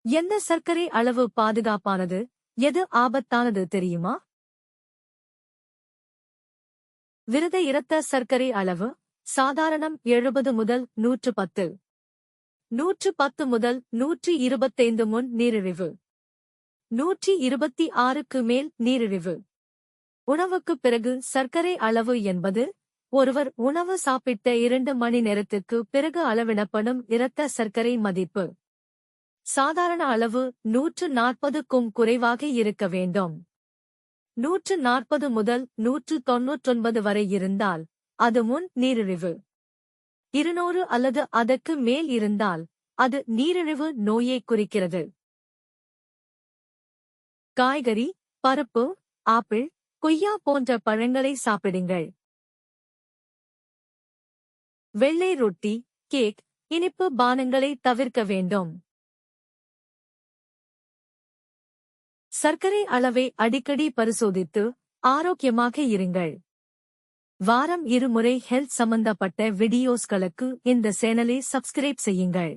எந்த சர்க்கரை அளவு பாதுகாப்பானது, எது ஆபத்தானது தெரியுமா? விரத இரத்த சர்க்கரை அளவு சாதாரணம் 70 முதல் 110. 110 முதல் 125 முன் நீரிழிவு. 126க்கு மேல் நீரிழிவு. உணவுக்குப் பிறகு சர்க்கரை அளவு என்பது ஒருவர் உணவு சாப்பிட்ட 2 மணி நேரத்துக்கு பிறகு அளவிடப்படும் இரத்த சர்க்கரை மதிப்பு. சாதாரண அளவு 140க்கும் குறைவாக இருக்க வேண்டும். 140 முதல் 199 வரை இருந்தால் அது முன் நீரிழிவு. 200 அல்லது அதற்கு மேல் இருந்தால் அது நீரிழிவு நோயை குறிக்கிறது. காய்கறி, பருப்பு, ஆப்பிள், கொய்யா போன்ற பழங்களை சாப்பிடுங்கள். வெள்ளை ரொட்டி, கேக், இனிப்பு பானங்களை தவிர்க்க வேண்டும். சர்க்கரை அளவை அடிக்கடி பரிசோதித்து ஆரோக்கியமாக இருங்கள். வாரம் 2 முறை ஹெல்த் சம்பந்தப்பட்ட வீடியோஸ்களுக்கு இந்த சேனலை சப்ஸ்கிரைப் செய்யுங்கள்.